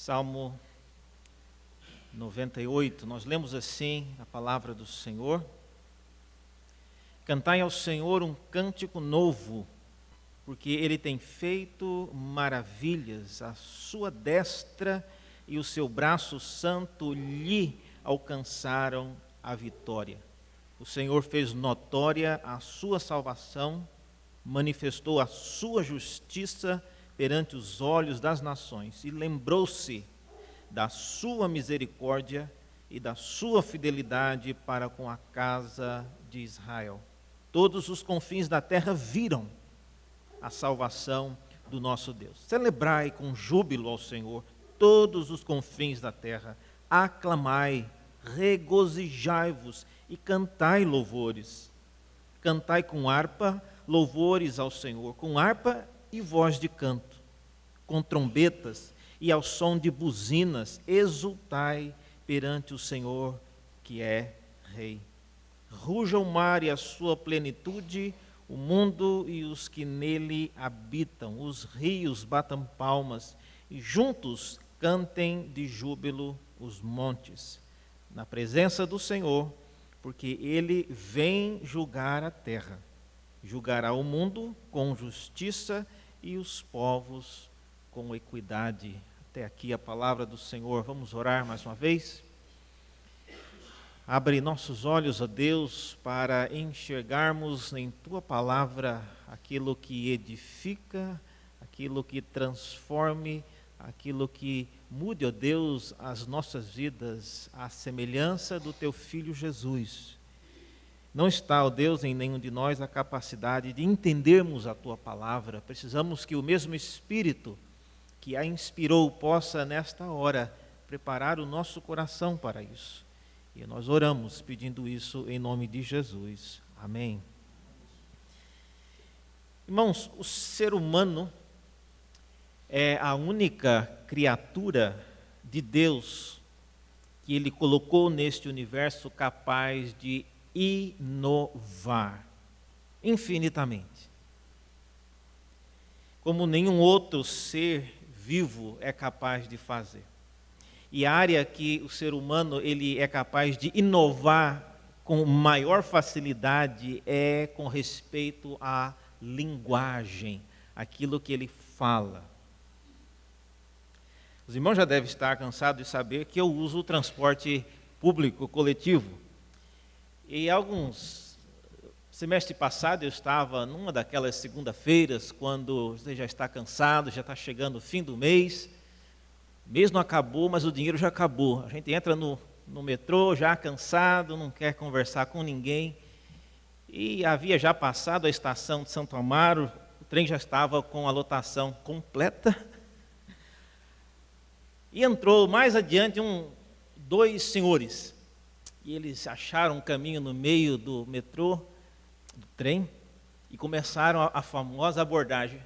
Salmo 98, nós lemos assim a palavra do Senhor: cantai ao Senhor um cântico novo, porque Ele tem feito maravilhas, a sua destra e o seu braço santo lhe alcançaram a vitória. O Senhor fez notória a sua salvação, manifestou a sua justiça perante os olhos das nações e lembrou-se da sua misericórdia e da sua fidelidade para com a casa de Israel. Todos os confins da terra viram a salvação do nosso Deus. Celebrai com júbilo ao Senhor todos os confins da terra, aclamai, regozijai-vos e cantai louvores. Cantai com harpa louvores ao Senhor, com harpa e voz de canto, com trombetas e ao som de buzinas, exultai perante o Senhor que é Rei. Ruja o mar e a sua plenitude, o mundo e os que nele habitam, os rios batam palmas e juntos cantem de júbilo os montes, na presença do Senhor, porque ele vem julgar a terra, julgará o mundo com justiça e os povos com equidade. Até aqui a palavra do Senhor. Vamos orar mais uma vez? Abre nossos olhos, ó Deus, para enxergarmos em Tua palavra aquilo que edifica, aquilo que transforme, aquilo que mude, ó Deus, as nossas vidas à semelhança do Teu Filho Jesus. Não está, ó Deus, em nenhum de nós a capacidade de entendermos a Tua palavra. Precisamos que o mesmo Espírito que a inspirou possa, nesta hora, preparar o nosso coração para isso. E nós oramos pedindo isso em nome de Jesus. Amém. Irmãos, o ser humano é a única criatura de Deus que Ele colocou neste universo capaz de inovar infinitamente, como nenhum outro ser vivo é capaz de fazer. E a área que o ser humano ele é capaz de inovar com maior facilidade é com respeito à linguagem, aquilo que ele fala. Os irmãos já devem estar cansados de saber que eu uso o transporte público coletivo. E semestre passado eu estava numa daquelas segunda-feiras, quando você já está cansado, já está chegando o fim do mês, mês não acabou, mas o dinheiro já acabou. A gente entra no metrô já cansado, não quer conversar com ninguém. E havia já passado a estação de Santo Amaro, o trem já estava com a lotação completa. E entrou mais adiante dois senhores. E eles acharam um caminho no meio do metrô, do trem, e começaram a famosa abordagem.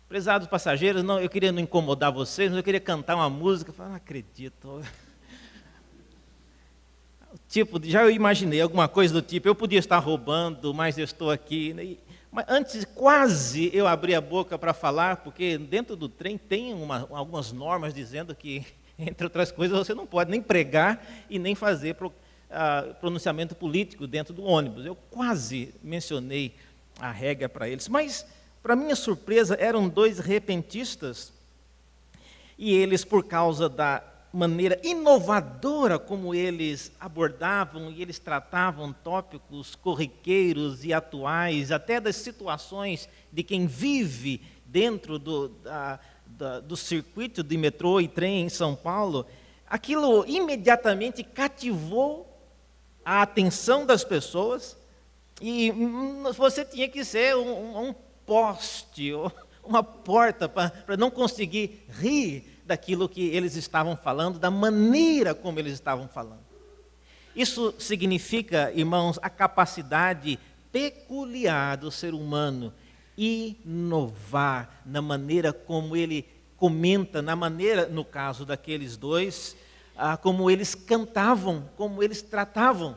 Prezados passageiros, não, eu queria não incomodar vocês, mas eu queria cantar uma música. Eu falei, não acredito. Já eu imaginei alguma coisa do tipo, eu podia estar roubando, mas eu estou aqui. Mas antes, quase eu abri a boca para falar, porque dentro do trem tem algumas normas dizendo que, entre outras coisas, você não pode nem pregar e nem fazer pronunciamento político dentro do ônibus. Eu quase mencionei a regra para eles, mas, para minha surpresa, eram dois repentistas, e eles, por causa da maneira inovadora como eles abordavam e eles tratavam tópicos corriqueiros e atuais, até das situações de quem vive dentro do circuito de metrô e trem em São Paulo, aquilo imediatamente cativou a atenção das pessoas, e você tinha que ser um poste, uma porta para não conseguir rir daquilo que eles estavam falando, da maneira como eles estavam falando. Isso significa, irmãos, a capacidade peculiar do ser humano inovar na maneira como ele comenta, na maneira, no caso daqueles dois, como eles cantavam, como eles tratavam.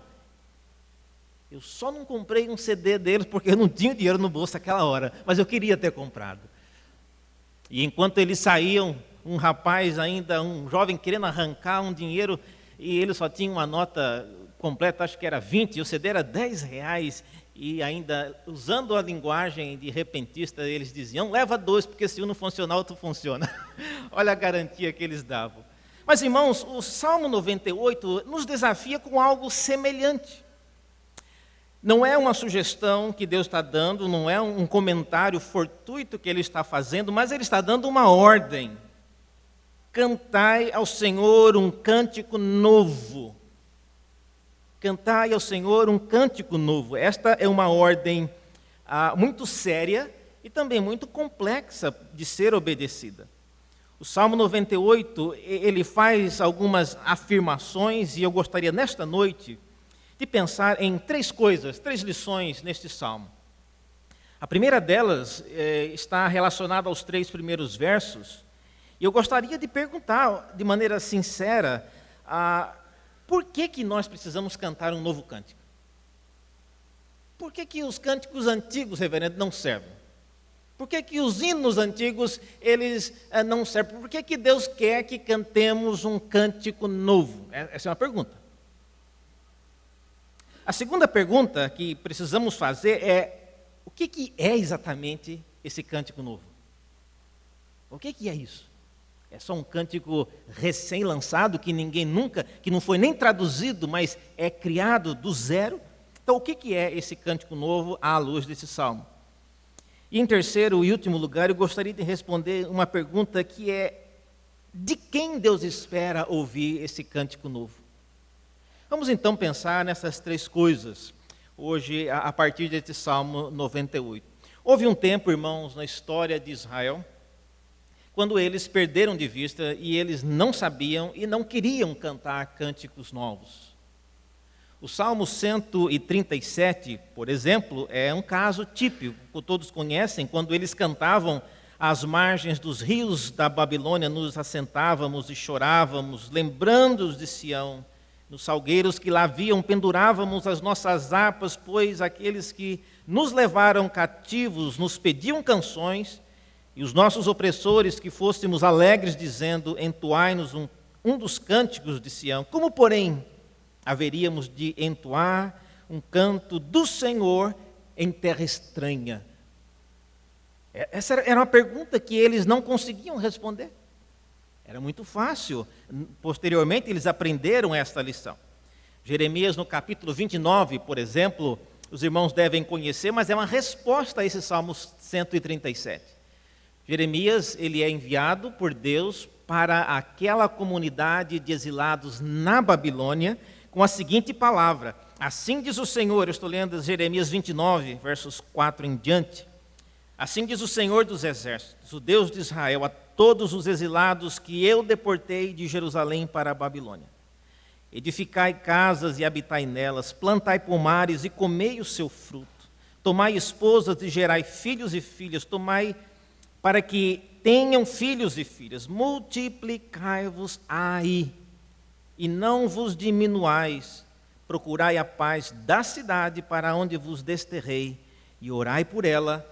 Eu só não comprei um CD deles porque eu não tinha dinheiro no bolso naquela hora, mas eu queria ter comprado. E enquanto eles saíam um rapaz ainda, um jovem querendo arrancar um dinheiro e ele só tinha uma nota completa, acho que era 20, e o CD era R$10, e ainda, usando a linguagem de repentista, eles diziam, leva 2, porque se um não funcionar, outro funciona. Olha a garantia que eles davam. Mas, irmãos, o Salmo 98 nos desafia com algo semelhante. Não é uma sugestão que Deus está dando, não é um comentário fortuito que Ele está fazendo, mas Ele está dando uma ordem. Cantai ao Senhor um cântico novo. Cantai ao Senhor um cântico novo. Esta é uma ordem muito séria e também muito complexa de ser obedecida. O Salmo 98, ele faz algumas afirmações e eu gostaria nesta noite de pensar em 3 coisas, 3 lições neste Salmo. A primeira delas está relacionada aos 3 primeiros versos e eu gostaria de perguntar de maneira sincera por que nós precisamos cantar um novo cântico? Por que os cânticos antigos, reverendo, não servem? Por que os hinos antigos, eles não servem? Por que Deus quer que cantemos um cântico novo? Essa é uma pergunta. A segunda pergunta que precisamos fazer é, o que é exatamente esse cântico novo? O que é isso? É só um cântico recém-lançado, que ninguém nunca, que não foi nem traduzido, mas é criado do zero? Então, o que é esse cântico novo à luz desse salmo? E em terceiro e último lugar, eu gostaria de responder uma pergunta que é: de quem Deus espera ouvir esse cântico novo? Vamos então pensar nessas 3 coisas, hoje, a partir desse Salmo 98. Houve um tempo, irmãos, na história de Israel, quando eles perderam de vista e eles não sabiam e não queriam cantar cânticos novos. O Salmo 137, por exemplo, é um caso típico, que todos conhecem, quando eles cantavam às margens dos rios da Babilônia, nos assentávamos e chorávamos, lembrando-os de Sião, nos salgueiros que lá haviam, pendurávamos as nossas harpas, pois aqueles que nos levaram cativos nos pediam canções, e os nossos opressores que fôssemos alegres, dizendo, entoai-nos um dos cânticos de Sião. Como, porém, haveríamos de entoar um canto do Senhor em terra estranha? Essa era uma pergunta que eles não conseguiam responder. Era muito fácil. Posteriormente, eles aprenderam esta lição. Jeremias, no capítulo 29, por exemplo, os irmãos devem conhecer, mas é uma resposta a esse Salmo 137. Jeremias, ele é enviado por Deus para aquela comunidade de exilados na Babilônia, com a seguinte palavra: assim diz o Senhor, eu estou lendo Jeremias 29, versos 4 em diante. Assim diz o Senhor dos exércitos, o Deus de Israel, a todos os exilados que eu deportei de Jerusalém para a Babilônia. Edificai casas e habitai nelas, plantai pomares e comei o seu fruto. Tomai esposas e gerai filhos e filhas, tomai para que tenham filhos e filhas. Multiplicai-vos aí, e não vos diminuais. Procurai a paz da cidade para onde vos desterrei, e orai por ela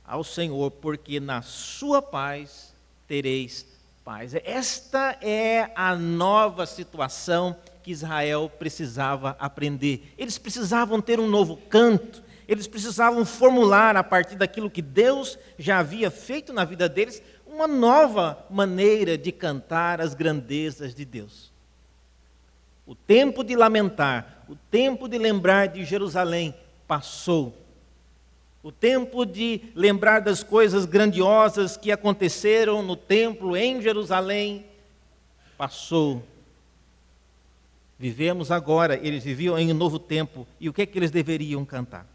ao Senhor, porque na sua paz tereis paz. Esta é a nova situação que Israel precisava aprender. Eles precisavam ter um novo canto, eles precisavam formular, a partir daquilo que Deus já havia feito na vida deles, uma nova maneira de cantar as grandezas de Deus. O tempo de lamentar, o tempo de lembrar de Jerusalém passou. O tempo de lembrar das coisas grandiosas que aconteceram no templo em Jerusalém passou. Vivemos agora, eles viviam em um novo tempo, e o que é que eles deveriam cantar?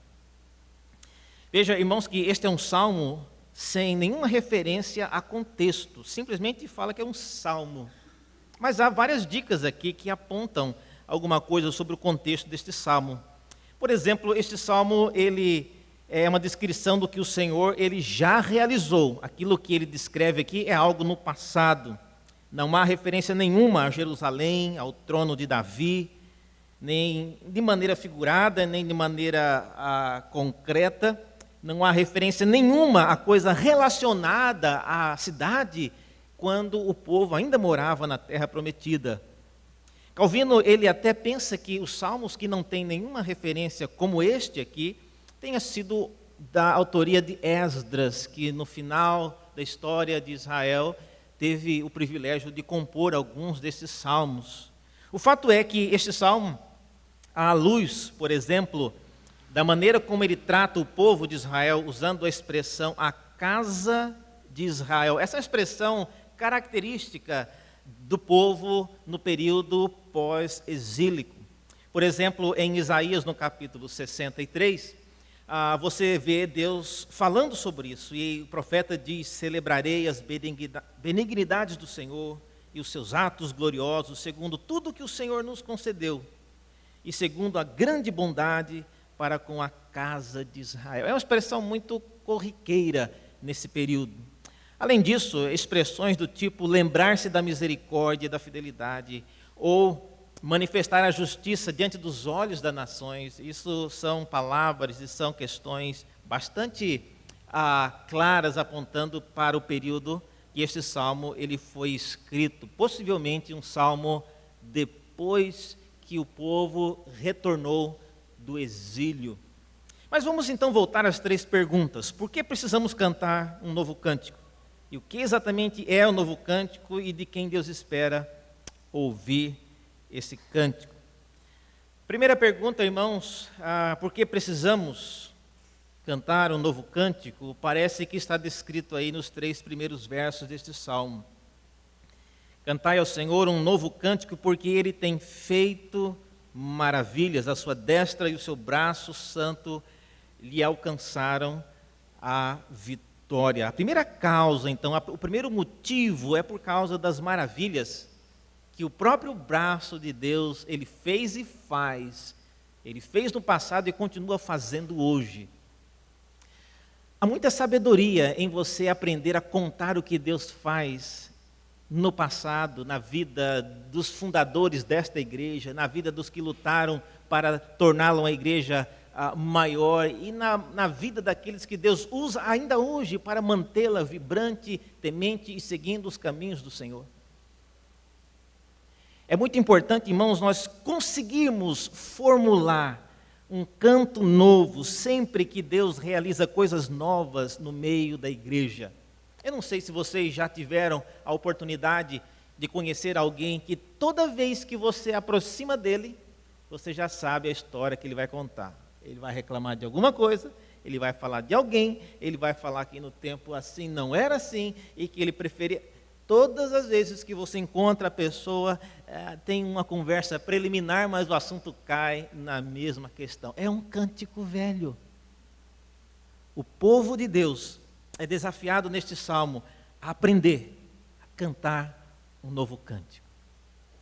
Veja, irmãos, que este é um salmo sem nenhuma referência a contexto, simplesmente fala que é um salmo. Mas há várias dicas aqui que apontam alguma coisa sobre o contexto deste salmo. Por exemplo, este salmo, ele é uma descrição do que o Senhor ele já realizou. Aquilo que ele descreve aqui é algo no passado. Não há referência nenhuma a Jerusalém, ao trono de Davi, nem de maneira figurada, nem de maneira concreta. Não há referência nenhuma a coisa relacionada à cidade quando o povo ainda morava na terra prometida. Calvino, ele até pensa que os salmos que não têm nenhuma referência como este aqui, tenha sido da autoria de Esdras, que no final da história de Israel teve o privilégio de compor alguns desses salmos. O fato é que este salmo, à luz, por exemplo, da maneira como ele trata o povo de Israel, usando a expressão a casa de Israel, essa expressão característica do povo no período pós-exílico. Por exemplo, em Isaías, no capítulo 63, você vê Deus falando sobre isso, e o profeta diz: celebrarei as benignidades do Senhor e os seus atos gloriosos, segundo tudo que o Senhor nos concedeu, e segundo a grande bondade para com a casa de Israel. É uma expressão muito corriqueira nesse período. Além disso, expressões do tipo lembrar-se da misericórdia e da fidelidade, ou manifestar a justiça diante dos olhos das nações, isso são palavras e são questões bastante claras, apontando para o período que este salmo ele foi escrito, possivelmente um salmo depois que o povo retornou do exílio. Mas vamos então voltar às 3 perguntas. Por que precisamos cantar um novo cântico? E o que exatamente é o novo cântico e de quem Deus espera ouvir esse cântico? Primeira pergunta, irmãos, por que precisamos cantar um novo cântico? Parece que está descrito aí nos 3 primeiros versos deste salmo. Cantai ao Senhor um novo cântico, porque Ele tem feito maravilhas, a sua destra e o seu braço santo lhe alcançaram a vitória. A primeira causa, então, o primeiro motivo é por causa das maravilhas que o próprio braço de Deus, ele fez e faz. Ele fez no passado e continua fazendo hoje. Há muita sabedoria em você aprender a contar o que Deus faz no passado, na vida dos fundadores desta igreja, na vida dos que lutaram para torná-la uma igreja maior, e na vida daqueles que Deus usa ainda hoje para mantê-la vibrante, temente e seguindo os caminhos do Senhor. É muito importante, irmãos, nós conseguirmos formular um canto novo sempre que Deus realiza coisas novas no meio da igreja. Eu não sei se vocês já tiveram a oportunidade de conhecer alguém que toda vez que você aproxima dele, você já sabe a história que ele vai contar. Ele vai reclamar de alguma coisa, ele vai falar de alguém, ele vai falar que no tempo assim não era assim e que ele preferia. Todas as vezes que você encontra a pessoa, tem uma conversa preliminar, mas o assunto cai na mesma questão. É um cântico velho. O povo de Deus é desafiado neste salmo a aprender a cantar um novo cântico.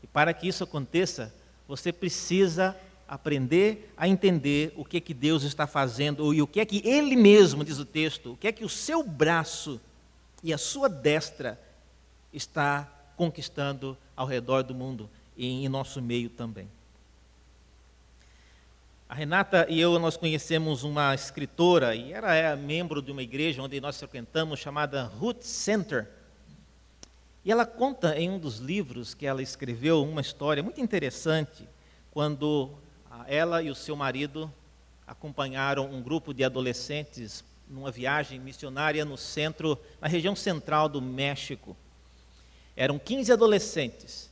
E para que isso aconteça, você precisa aprender a entender o que Deus está fazendo e o que é que Ele mesmo, diz o texto, o que é que o seu braço e a sua destra está conquistando ao redor do mundo e em nosso meio também. A Renata e eu, nós conhecemos uma escritora, e ela é membro de uma igreja onde nós frequentamos, chamada Root Center. E ela conta em um dos livros que ela escreveu uma história muito interessante, quando ela e o seu marido acompanharam um grupo de adolescentes numa viagem missionária na região central do México. Eram 15 adolescentes,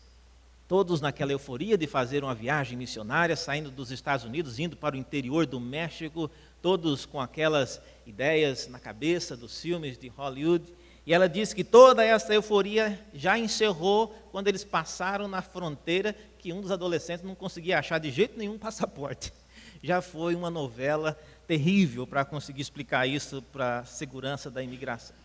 todos naquela euforia de fazer uma viagem missionária, saindo dos Estados Unidos, indo para o interior do México, todos com aquelas ideias na cabeça dos filmes de Hollywood. E ela diz que toda essa euforia já encerrou quando eles passaram na fronteira, que um dos adolescentes não conseguia achar de jeito nenhum passaporte. Já foi uma novela terrível para conseguir explicar isso para a segurança da imigração.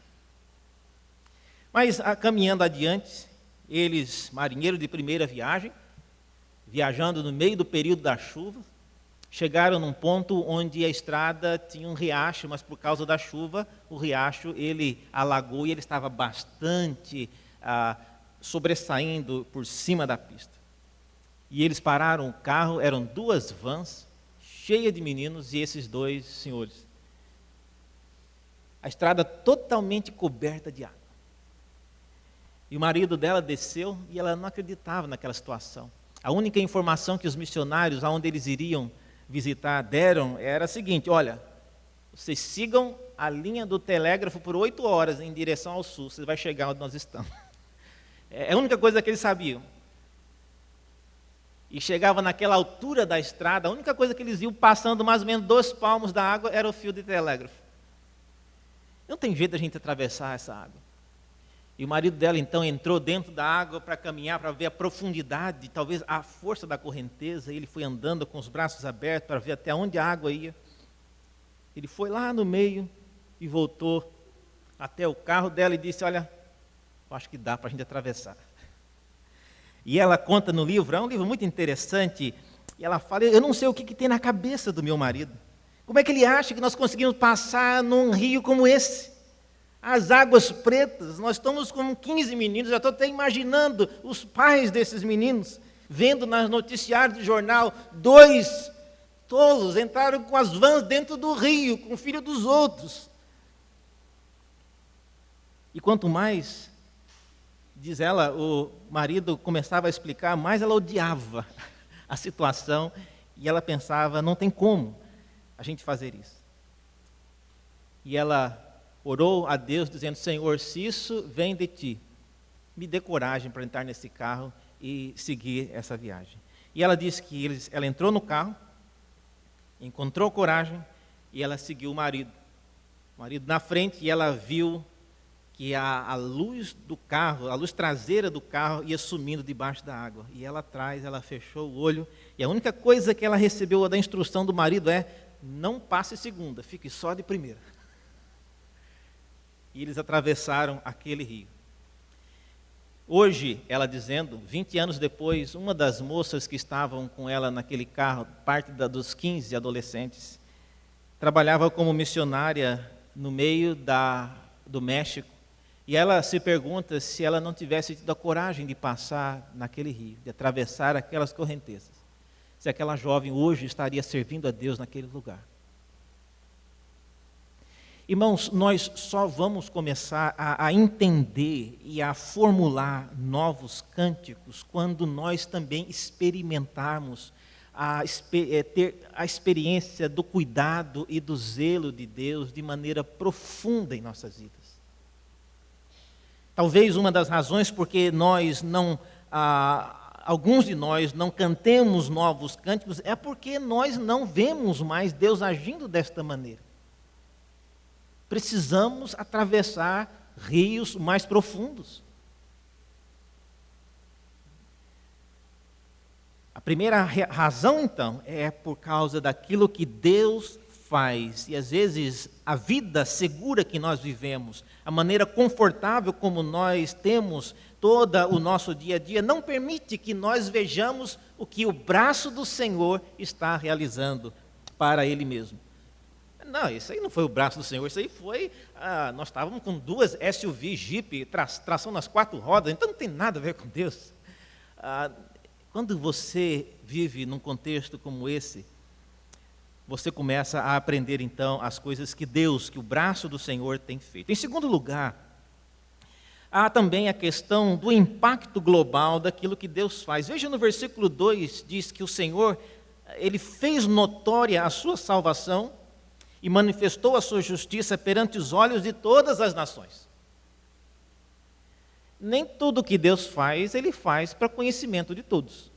Mas, caminhando adiante, eles, marinheiros de primeira viagem, viajando no meio do período da chuva, chegaram num ponto onde a estrada tinha um riacho, mas por causa da chuva, o riacho ele alagou e ele estava bastante sobressaindo por cima da pista. E eles pararam o carro, eram 2 vans, cheias de meninos e esses 2 senhores. A estrada totalmente coberta de água. E o marido dela desceu e ela não acreditava naquela situação. A única informação que os missionários, aonde eles iriam visitar, deram era a seguinte: olha, vocês sigam a linha do telégrafo por 8 horas em direção ao sul, você vai chegar onde nós estamos. É a única coisa que eles sabiam. E chegava naquela altura da estrada, a única coisa que eles iam passando mais ou menos 2 palmos da água era o fio de telégrafo. Não tem jeito da gente atravessar essa água. E o marido dela então entrou dentro da água para caminhar, para ver a profundidade, talvez a força da correnteza. Ele foi andando com os braços abertos para ver até onde a água ia. Ele foi lá no meio e voltou até o carro dela e disse: olha, eu acho que dá para a gente atravessar. E ela conta no livro, é um livro muito interessante, e ela fala: eu não sei o que tem na cabeça do meu marido. Como é que ele acha que nós conseguimos passar num rio como esse? As águas pretas, nós estamos com 15 meninos, já estou até imaginando os pais desses meninos, vendo nas noticiários do jornal, 2 tolos entraram com as vans dentro do rio, com o filho dos outros. E quanto mais, diz ela, o marido começava a explicar, mais ela odiava a situação, e ela pensava: não tem como a gente fazer isso. E ela orou a Deus dizendo: Senhor, se isso vem de Ti, me dê coragem para entrar nesse carro e seguir essa viagem. E ela disse que ela entrou no carro, encontrou coragem e ela seguiu o marido na frente, e ela viu que a luz do carro, a luz traseira do carro ia sumindo debaixo da água. E ela atrás, ela fechou o olho, e a única coisa que ela recebeu da instrução do marido é: não passe segunda, fique só de primeira. E eles atravessaram aquele rio. Hoje, ela dizendo, 20 anos depois, uma das moças que estavam com ela naquele carro, parte dos 15 adolescentes, trabalhava como missionária no meio do México. E ela se pergunta se ela não tivesse tido a coragem de passar naquele rio, de atravessar aquelas correntezas, se aquela jovem hoje estaria servindo a Deus naquele lugar. Irmãos, nós só vamos começar a entender e a formular novos cânticos quando nós também experimentarmos, ter a experiência do cuidado e do zelo de Deus de maneira profunda em nossas vidas. Talvez uma das razões porque alguns de nós não cantemos novos cânticos é porque nós não vemos mais Deus agindo desta maneira. Precisamos atravessar rios mais profundos. A primeira razão, então, é por causa daquilo que Deus faz. E às vezes a vida segura que nós vivemos, a maneira confortável como nós temos todo o nosso dia a dia, não permite que nós vejamos o que o braço do Senhor está realizando para Ele mesmo. Não, isso aí não foi o braço do Senhor, isso aí foi... nós estávamos com 2 SUV, Jeep, tração nas 4 rodas, então não tem nada a ver com Deus. Quando você vive num contexto como esse, você começa a aprender então as coisas que o braço do Senhor tem feito. Em segundo lugar, há também a questão do impacto global daquilo que Deus faz. Veja no versículo 2, diz que o Senhor, Ele fez notória a sua salvação e manifestou a sua justiça perante os olhos de todas as nações. Nem tudo que Deus faz, Ele faz para conhecimento de todos.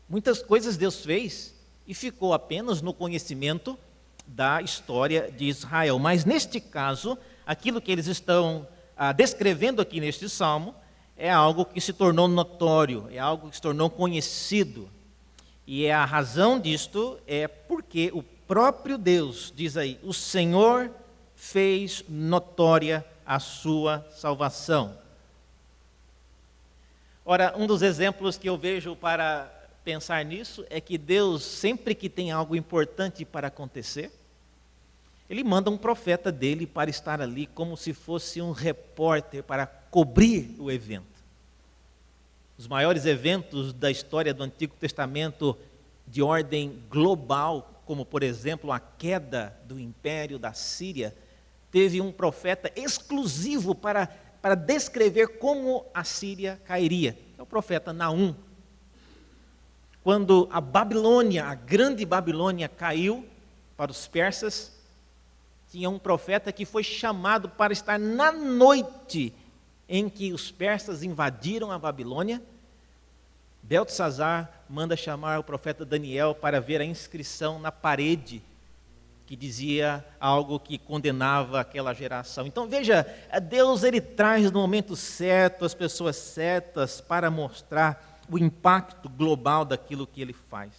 Muitas coisas Deus fez e ficou apenas no conhecimento da história de Israel. Mas neste caso, aquilo que eles estão descrevendo aqui neste salmo é algo que se tornou notório, é algo que se tornou conhecido. E a razão disto é porque o próprio Deus, diz aí, o Senhor fez notória a sua salvação. Ora, um dos exemplos que eu vejo para pensar nisso é que Deus, sempre que tem algo importante para acontecer, Ele manda um profeta dele para estar ali como se fosse um repórter para cobrir o evento. Os maiores eventos da história do Antigo Testamento de ordem global, como por exemplo a queda do império da Síria, teve um profeta exclusivo para para descrever como a Síria cairia. É o profeta Naum. Quando a Babilônia, a grande Babilônia, caiu para os persas, tinha um profeta que foi chamado para estar na noite em que os persas invadiram a Babilônia. Beltesazar manda chamar o profeta Daniel para ver a inscrição na parede que dizia algo que condenava aquela geração. Então veja, Deus ele traz no momento certo as pessoas certas para mostrar o impacto global daquilo que ele faz.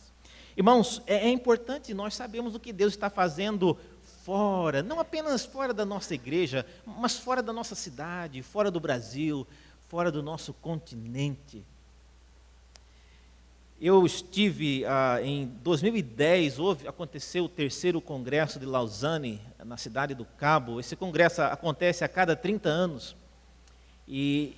Irmãos, é importante nós sabermos o que Deus está fazendo fora, não apenas fora da nossa igreja, mas fora da nossa cidade, fora do Brasil, fora do nosso continente. Eu estive em 2010, aconteceu o 3º Congresso de Lausanne, na cidade do Cabo. Esse congresso acontece a cada 30 anos. E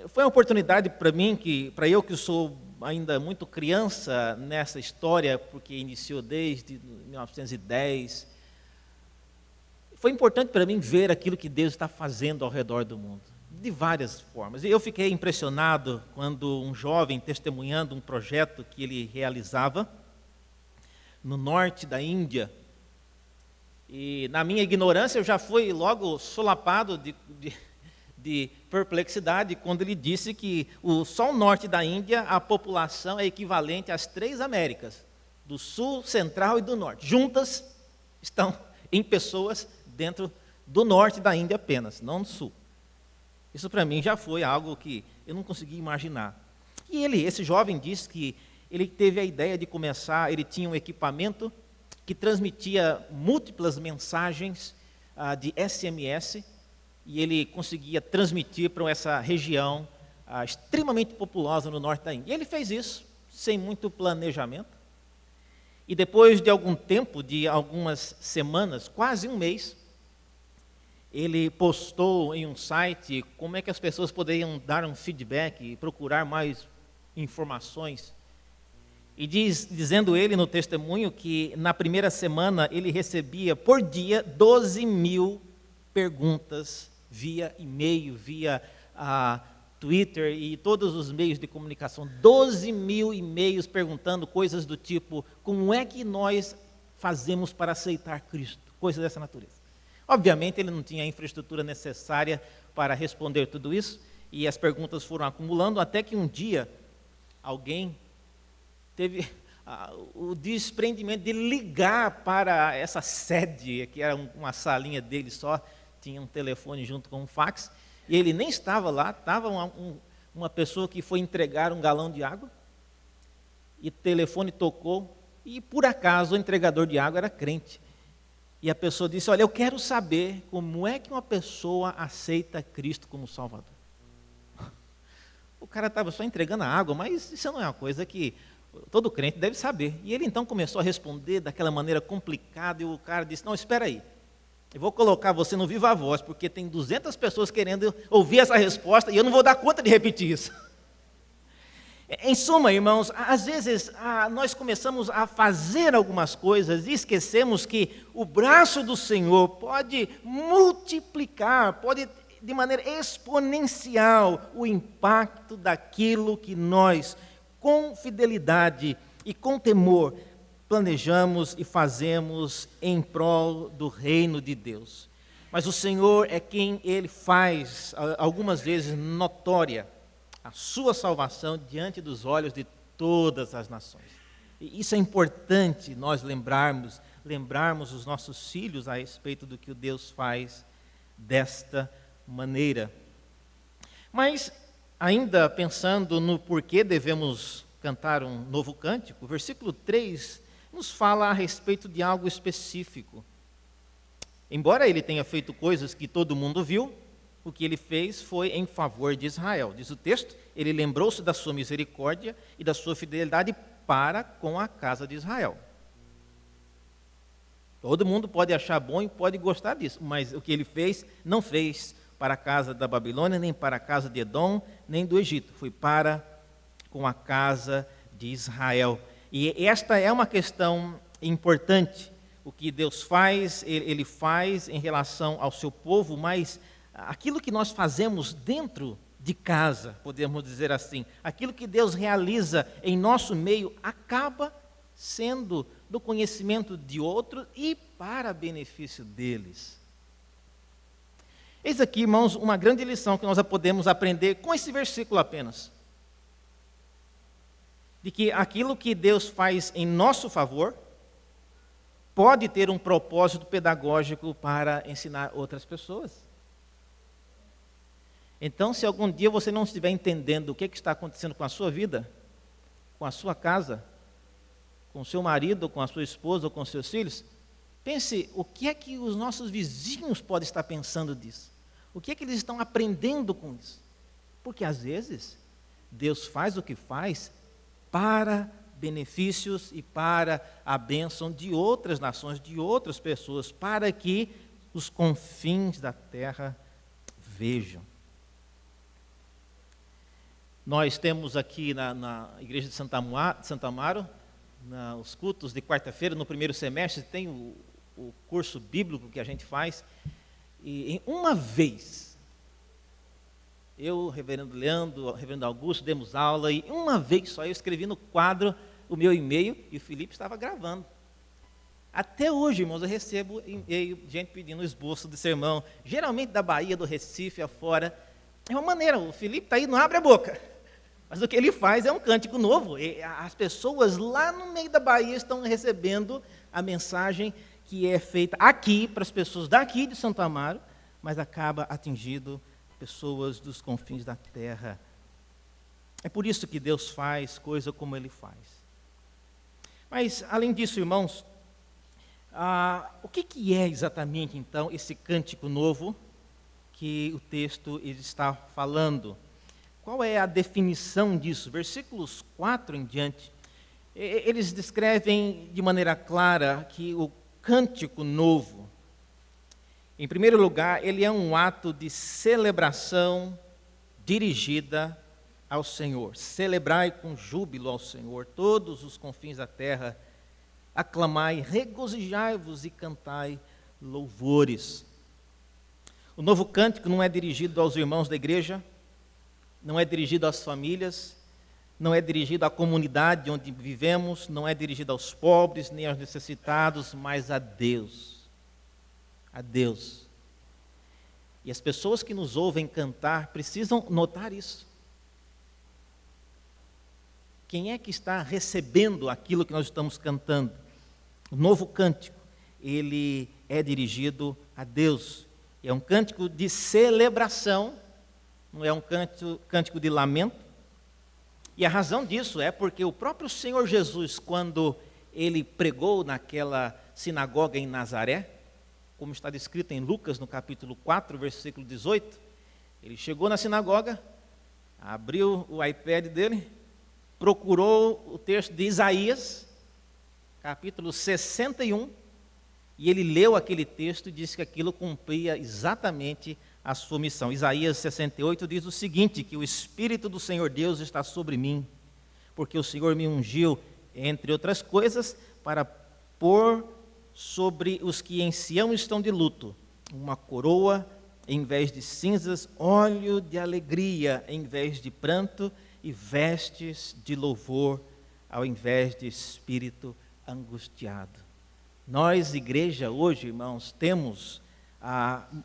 foi uma oportunidade para mim, para eu que sou ainda muito criança nessa história, porque iniciou desde 1910, foi importante para mim ver aquilo que Deus está fazendo ao redor do mundo, de várias formas. E eu fiquei impressionado quando um jovem testemunhando um projeto que ele realizava no norte da Índia. E na minha ignorância eu já fui logo solapado de perplexidade quando ele disse que só o norte da Índia, a população é equivalente às 3 Américas, do sul, central e do norte. Juntas estão em pessoas dentro do norte da Índia apenas, não do sul. Isso para mim já foi algo que eu não conseguia imaginar. E esse jovem disse que ele teve a ideia de começar, ele tinha um equipamento que transmitia múltiplas mensagens de SMS, e ele conseguia transmitir para essa região extremamente populosa no norte da Índia. E ele fez isso sem muito planejamento. E depois de algum tempo, de algumas semanas, quase um mês, ele postou em um site como é que as pessoas poderiam dar um feedback e procurar mais informações. E dizendo ele no testemunho que na primeira semana ele recebia por dia 12.000 perguntas via e-mail, via Twitter e todos os meios de comunicação. 12.000 e-mails perguntando coisas do tipo: como é que nós fazemos para aceitar Cristo? Coisas dessa natureza. Obviamente ele não tinha a infraestrutura necessária para responder tudo isso, e as perguntas foram acumulando, até que um dia alguém teve o desprendimento de ligar para essa sede, que era uma salinha dele só, tinha um telefone junto com um fax, e ele nem estava lá, estava uma pessoa que foi entregar um galão de água, e o telefone tocou, e por acaso o entregador de água era crente. E a pessoa disse: olha, eu quero saber como é que uma pessoa aceita Cristo como Salvador. O cara estava só entregando a água, mas isso não é uma coisa que todo crente deve saber. E ele então começou a responder daquela maneira complicada, e o cara disse: não, espera aí, eu vou colocar você no Viva Voz, porque tem 200 pessoas querendo ouvir essa resposta, e eu não vou dar conta de repetir isso. Em suma, irmãos, às vezes nós começamos a fazer algumas coisas e esquecemos que o braço do Senhor pode multiplicar, pode de maneira exponencial o impacto daquilo que nós, com fidelidade e com temor, planejamos e fazemos em prol do reino de Deus. Mas o Senhor é quem Ele faz, algumas vezes notória, a sua salvação diante dos olhos de todas as nações. E isso é importante nós lembrarmos os nossos filhos a respeito do que o Deus faz desta maneira. Mas, ainda pensando no porquê devemos cantar um novo cântico, o versículo 3 nos fala a respeito de algo específico. Embora ele tenha feito coisas que todo mundo viu, o que ele fez foi em favor de Israel. Diz o texto: ele lembrou-se da sua misericórdia e da sua fidelidade para com a casa de Israel. Todo mundo pode achar bom e pode gostar disso, mas o que ele fez, não fez para a casa da Babilônia, nem para a casa de Edom, nem do Egito. Foi para com a casa de Israel. E esta é uma questão importante. O que Deus faz, Ele faz em relação ao seu povo, mas aquilo que nós fazemos dentro de casa, podemos dizer assim, aquilo que Deus realiza em nosso meio, acaba sendo do conhecimento de outros e para benefício deles. Eis aqui, irmãos, uma grande lição que nós podemos aprender com esse versículo apenas. De que aquilo que Deus faz em nosso favor pode ter um propósito pedagógico para ensinar outras pessoas. Então, se algum dia você não estiver entendendo o que está acontecendo com a sua vida, com a sua casa, com o seu marido, com a sua esposa ou com os seus filhos, pense o que é que os nossos vizinhos podem estar pensando disso. O que é que eles estão aprendendo com isso? Porque às vezes, Deus faz o que faz para benefícios e para a bênção de outras nações, de outras pessoas, para que os confins da terra vejam. Nós temos aqui na igreja de Santa Amaro, os cultos de quarta-feira, no primeiro semestre, tem o curso bíblico que a gente faz, e em uma vez, eu, reverendo Leandro, reverendo Augusto, demos aula, e uma vez só eu escrevi no quadro o meu e-mail, e o Felipe estava gravando. Até hoje, irmãos, eu recebo e-mail de gente pedindo esboço de sermão, geralmente da Bahia, do Recife, afora. É uma maneira, o Felipe está aí, não abre a boca. Mas o que ele faz é um cântico novo. E as pessoas lá no meio da Bahia estão recebendo a mensagem que é feita aqui, para as pessoas daqui de Santo Amaro, mas acaba atingindo pessoas dos confins da terra. É por isso que Deus faz coisa como Ele faz. Mas, além disso, irmãos, o que é exatamente, então, esse cântico novo que o texto está falando? Qual é a definição disso? Versículos 4 em diante, eles descrevem de maneira clara que o cântico novo, em primeiro lugar, ele é um ato de celebração dirigida ao Senhor. Celebrai com júbilo ao Senhor todos os confins da terra, aclamai, regozijai-vos e cantai louvores. O novo cântico não é dirigido aos irmãos da igreja, não é dirigido às famílias, não é dirigido à comunidade onde vivemos, não é dirigido aos pobres, nem aos necessitados, mas a Deus. A Deus. E as pessoas que nos ouvem cantar precisam notar isso. Quem é que está recebendo aquilo que nós estamos cantando? O novo cântico, ele é dirigido a Deus. É um cântico de celebração, não é um cântico de lamento. E a razão disso é porque o próprio Senhor Jesus, quando ele pregou naquela sinagoga em Nazaré, como está descrito em Lucas, no capítulo 4, versículo 18, ele chegou na sinagoga, abriu o iPad dele, procurou o texto de Isaías, capítulo 61, e ele leu aquele texto e disse que aquilo cumpria exatamente a sua missão. Isaías 68 diz o seguinte, que o Espírito do Senhor Deus está sobre mim, porque o Senhor me ungiu, entre outras coisas, para pôr sobre os que em Sião estão de luto uma coroa em vez de cinzas, óleo de alegria em vez de pranto e vestes de louvor ao invés de espírito angustiado. Nós, igreja, hoje, irmãos, temos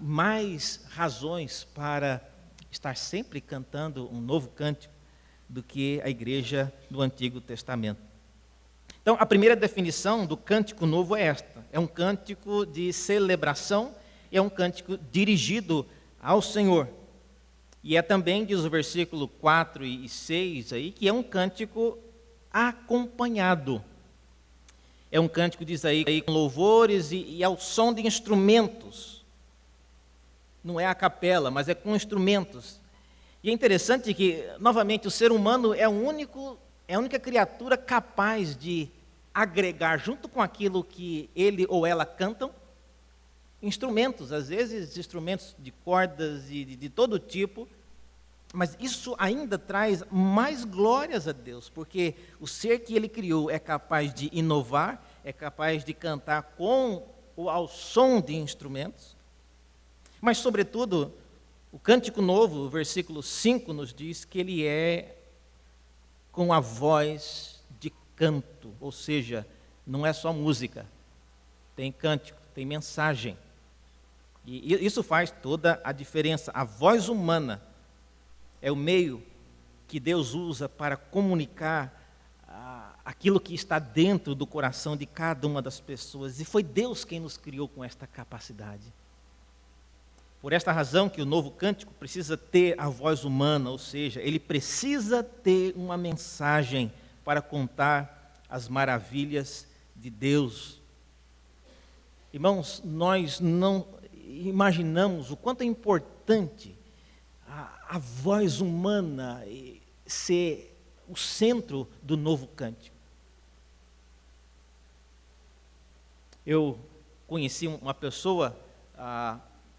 mais razões para estar sempre cantando um novo cântico do que a igreja do Antigo Testamento. Então, a primeira definição do cântico novo é esta: é um cântico de celebração, é um cântico dirigido ao Senhor. E é também, diz o versículo 4 e 6 aí, que é um cântico acompanhado. É um cântico, diz aí, com louvores e ao som de instrumentos. Não é a capela, mas é com instrumentos. E é interessante que, novamente, o ser humano é a única criatura capaz de agregar, junto com aquilo que ele ou ela cantam, instrumentos, às vezes instrumentos de cordas e de todo tipo, mas isso ainda traz mais glórias a Deus, porque o ser que Ele criou é capaz de inovar, é capaz de cantar com ou ao som de instrumentos, mas sobretudo O cântico novo, o versículo 5, nos diz que ele é com a voz de canto, ou seja, não é só música, tem cântico, tem mensagem. E isso faz toda a diferença. A voz humana é o meio que Deus usa para comunicar aquilo que está dentro do coração de cada uma das pessoas. E foi Deus quem nos criou com esta capacidade. Por esta razão que o novo cântico precisa ter a voz humana, ou seja, ele precisa ter uma mensagem para contar as maravilhas de Deus. Irmãos, nós não imaginamos o quanto é importante a voz humana ser o centro do novo cântico. Eu conheci uma pessoa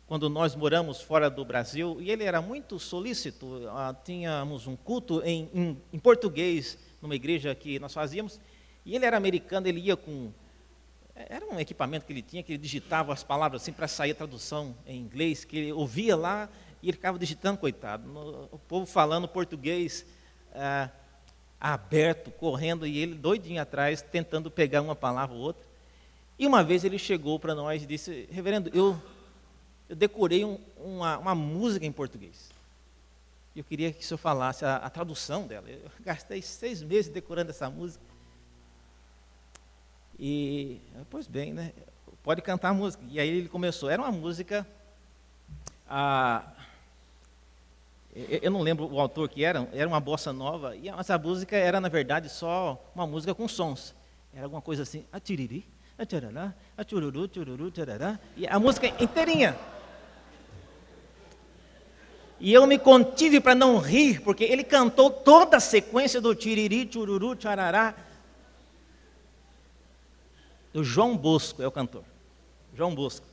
quando nós moramos fora do Brasil, e ele era muito solícito. Tínhamos um culto em português, numa igreja que nós fazíamos, e ele era americano, ele ia com... Era um equipamento que ele tinha, que ele digitava as palavras assim para sair a tradução em inglês, que ele ouvia lá e ele ficava digitando, coitado. O povo falando português aberto, correndo, e ele doidinho atrás, tentando pegar uma palavra ou outra. E uma vez ele chegou para nós e disse: reverendo, eu decorei uma música em português. Eu queria que o senhor falasse a tradução dela. Eu gastei 6 meses decorando essa música. E, pois bem, né? Pode cantar a música. E aí ele começou. Era uma música... eu não lembro o autor que era uma bossa nova. E essa música era, na verdade, só uma música com sons. Era alguma coisa assim... Atiriri, atcharará, atchururu, tchururu, tcharará. E a música inteirinha. E eu me contive para não rir, porque ele cantou toda a sequência do tiriri, tchururu, tcharará. O João Bosco é o cantor. João Bosco.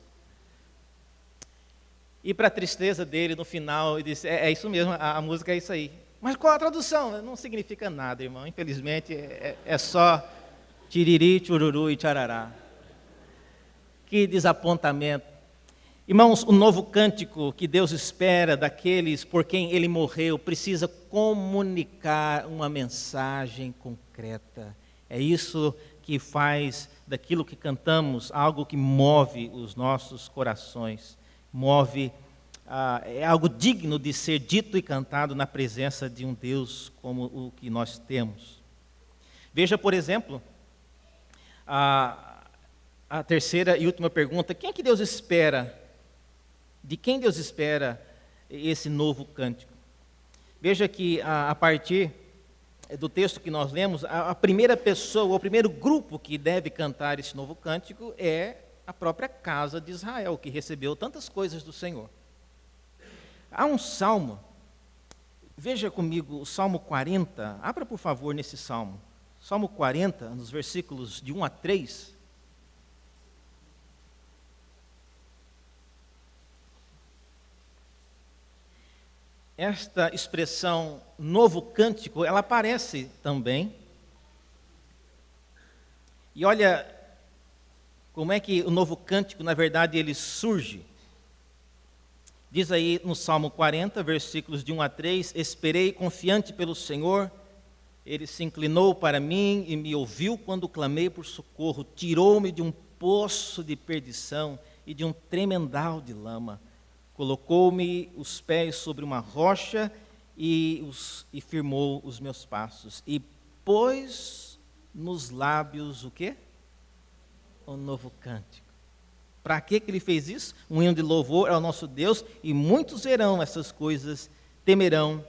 E para a tristeza dele, no final, ele disse: é isso mesmo, a música é isso aí. Mas qual a tradução? Não significa nada, irmão. Infelizmente, é só tiriri, tchururu e tcharará. Que desapontamento. Irmãos, o novo cântico que Deus espera daqueles por quem Ele morreu precisa comunicar uma mensagem concreta. É isso que faz daquilo que cantamos algo que move os nossos corações. É algo digno de ser dito e cantado na presença de um Deus como o que nós temos. Veja, por exemplo, a terceira e última pergunta: quem é que Deus espera? De quem Deus espera esse novo cântico? Veja que a partir do texto que nós lemos, a primeira pessoa, o primeiro grupo que deve cantar esse novo cântico é a própria casa de Israel, que recebeu tantas coisas do Senhor. Há um salmo, veja comigo o Salmo 40, abra por favor nesse salmo. Salmo 40, nos versículos de 1 a 3. Esta expressão novo cântico, ela aparece também. E olha como é que o novo cântico, na verdade, ele surge. Diz aí no Salmo 40, versículos de 1 a 3, esperei confiante pelo Senhor, Ele se inclinou para mim e me ouviu quando clamei por socorro, tirou-me de um poço de perdição e de um tremendal de lama. Colocou-me os pés sobre uma rocha e firmou os meus passos. E pôs nos lábios o quê? O novo cântico. Para que ele fez isso? Um hino de louvor ao nosso Deus, e muitos verão essas coisas, temerão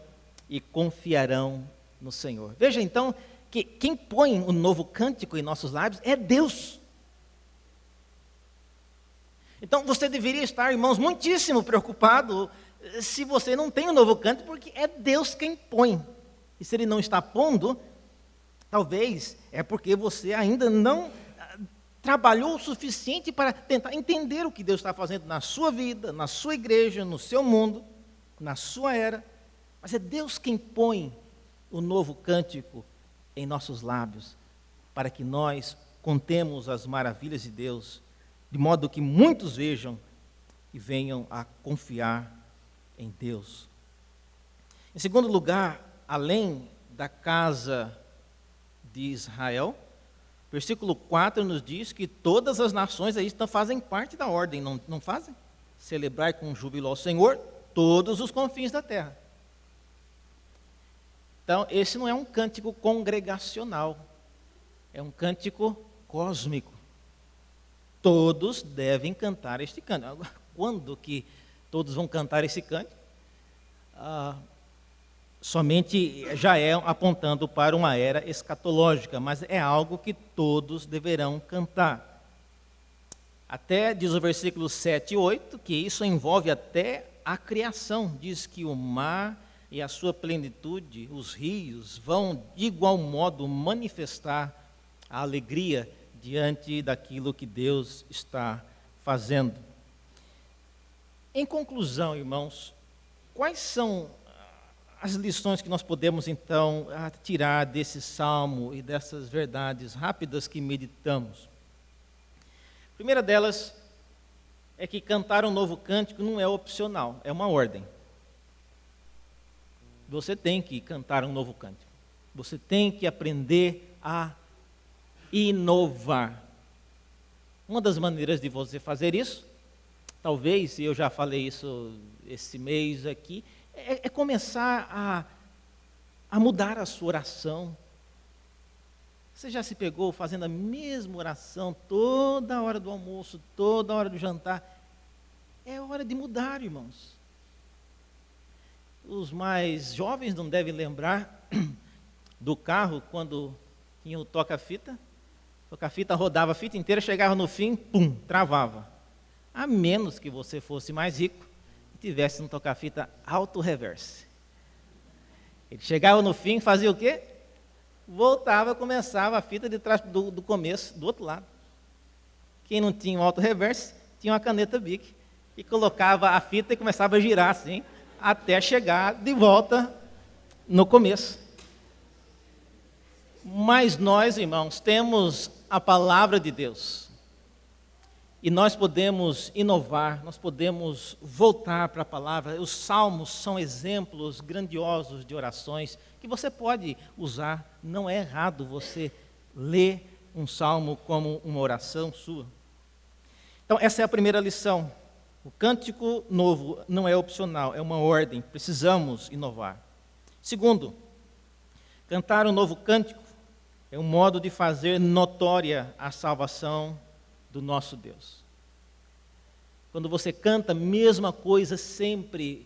e confiarão no Senhor. Veja então que quem põe o novo cântico em nossos lábios é Deus. Então você deveria estar, irmãos, muitíssimo preocupado se você não tem o novo cântico, porque é Deus quem põe. E se Ele não está pondo, talvez é porque você ainda não trabalhou o suficiente para tentar entender o que Deus está fazendo na sua vida, na sua igreja, no seu mundo, na sua era. Mas é Deus quem põe o novo cântico em nossos lábios, para que nós contemos as maravilhas de Deus, de modo que muitos vejam e venham a confiar em Deus. Em segundo lugar, além da casa de Israel, versículo 4 nos diz que todas as nações aí fazem parte da ordem, não fazem? Celebrar com júbilo ao Senhor todos os confins da terra. Então, esse não é um cântico congregacional, é um cântico cósmico. Todos devem cantar este cântico. Agora, quando que todos vão cantar esse cântico? Somente já é apontando para uma era escatológica, mas é algo que todos deverão cantar. Até diz o versículo 7 e 8, que isso envolve até a criação. Diz que o mar e a sua plenitude, os rios, vão de igual modo manifestar a alegria diante daquilo que Deus está fazendo. Em conclusão, irmãos, quais são as lições que nós podemos, então, tirar desse salmo e dessas verdades rápidas que meditamos? A primeira delas é que cantar um novo cântico não é opcional, é uma ordem. Você tem que cantar um novo cântico. Você tem que aprender a inovar. Uma das maneiras de você fazer isso, talvez, e eu já falei isso esse mês aqui, é começar a mudar a sua oração. Você já se pegou fazendo a mesma oração toda hora do almoço, toda hora do jantar? É hora de mudar, irmãos. Os mais jovens não devem lembrar do carro quando tinha o toca-fita. O toca-fita rodava a fita inteira, chegava no fim, pum, travava. A menos que você fosse mais rico e tivesse um toca-fita auto-reverse. Ele chegava no fim, fazia o quê? Voltava, começava a fita de trás do começo, do outro lado. Quem não tinha um auto-reverse, tinha uma caneta Bic, e colocava a fita e começava a girar assim, até chegar de volta no começo. Mas nós, irmãos, temos a palavra de Deus. E nós podemos inovar, nós podemos voltar para a palavra. Os salmos são exemplos grandiosos de orações que você pode usar. Não é errado você ler um salmo como uma oração sua. Então, essa é a primeira lição. O cântico novo não é opcional, é uma ordem. Precisamos inovar. Segundo, cantar um novo cântico é um modo de fazer notória a salvação do nosso Deus. Quando você canta a mesma coisa sempre,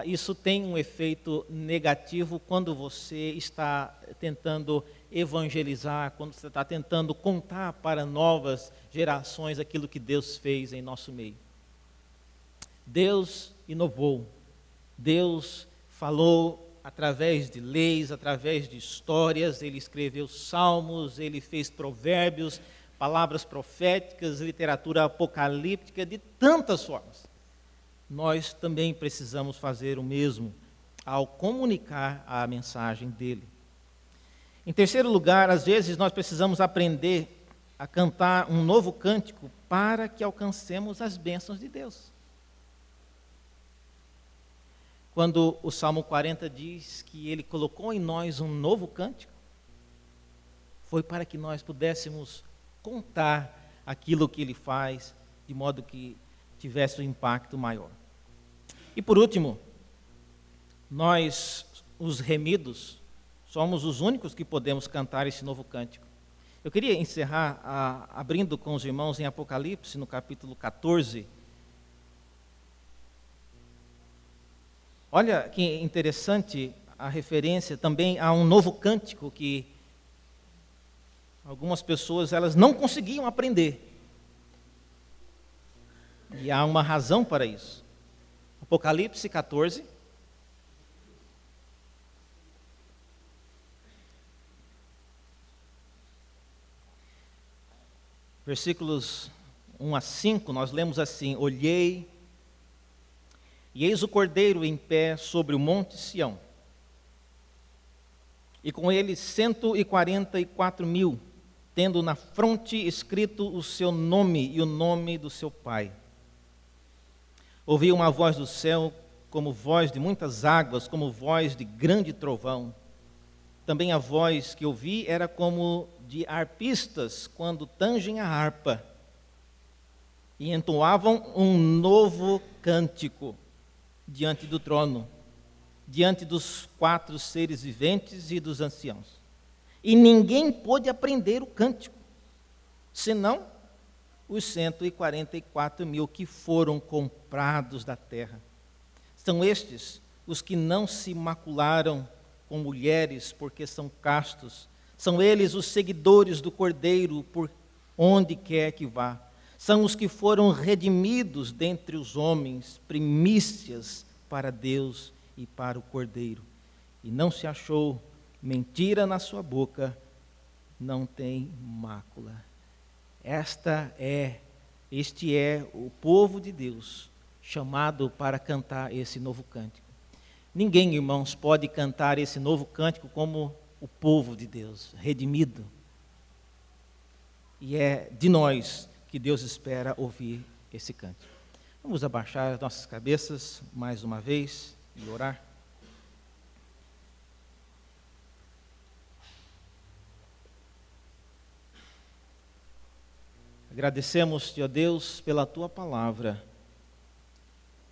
isso tem um efeito negativo quando você está tentando evangelizar, quando você está tentando contar para novas gerações aquilo que Deus fez em nosso meio. Deus inovou, Deus falou através de leis, através de histórias, Ele escreveu salmos, Ele fez provérbios, palavras proféticas, literatura apocalíptica, de tantas formas. Nós também precisamos fazer o mesmo ao comunicar a mensagem dele. Em terceiro lugar, às vezes nós precisamos aprender a cantar um novo cântico para que alcancemos as bênçãos de Deus. Quando o Salmo 40 diz que Ele colocou em nós um novo cântico, foi para que nós pudéssemos contar aquilo que Ele faz, de modo que tivesse um impacto maior. E por último, nós, os remidos, somos os únicos que podemos cantar esse novo cântico. Eu queria encerrar abrindo com os irmãos em Apocalipse, no capítulo 14. Olha que interessante a referência também a um novo cântico que algumas pessoas elas não conseguiam aprender. E há uma razão para isso. Apocalipse 14. Versículos 1 a 5, nós lemos assim: Olhei, e eis o Cordeiro em pé sobre o monte Sião, e com ele 144.000, tendo na fronte escrito o seu nome e o nome do seu Pai. Ouvi uma voz do céu como voz de muitas águas, como voz de grande trovão. Também a voz que ouvi era como de arpistas quando tangem a harpa e entoavam um novo cântico diante do trono, diante dos 4 seres viventes e dos anciãos. E ninguém pôde aprender o cântico, senão os 144.000 que foram comprados da terra. São estes os que não se macularam com mulheres, porque são castos. São eles os seguidores do Cordeiro, por onde quer que vá. São os que foram redimidos dentre os homens, primícias para Deus e para o Cordeiro. E não se achou mentira na sua boca, não tem mácula. Este é o povo de Deus, chamado para cantar esse novo cântico. Ninguém, irmãos, pode cantar esse novo cântico como o povo de Deus, redimido. E é de nós que Deus espera ouvir esse cântico. Vamos abaixar as nossas cabeças mais uma vez e orar. Agradecemos-te, ó Deus, pela tua palavra,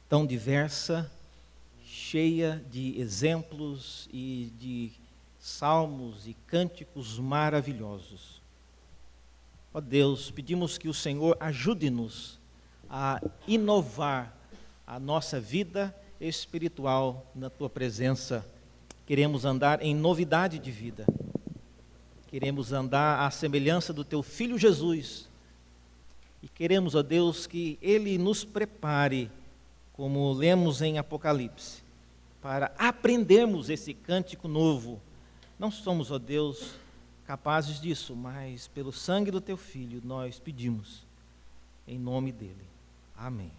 tão diversa, cheia de exemplos e de salmos e cânticos maravilhosos. Ó Deus, pedimos que o Senhor ajude-nos a inovar a nossa vida espiritual na tua presença. Queremos andar em novidade de vida. Queremos andar à semelhança do teu Filho Jesus. E queremos, ó Deus, que Ele nos prepare, como lemos em Apocalipse, para aprendermos esse cântico novo. Não somos, ó Deus, capazes disso, mas pelo sangue do Teu Filho nós pedimos, em nome dEle. Amém.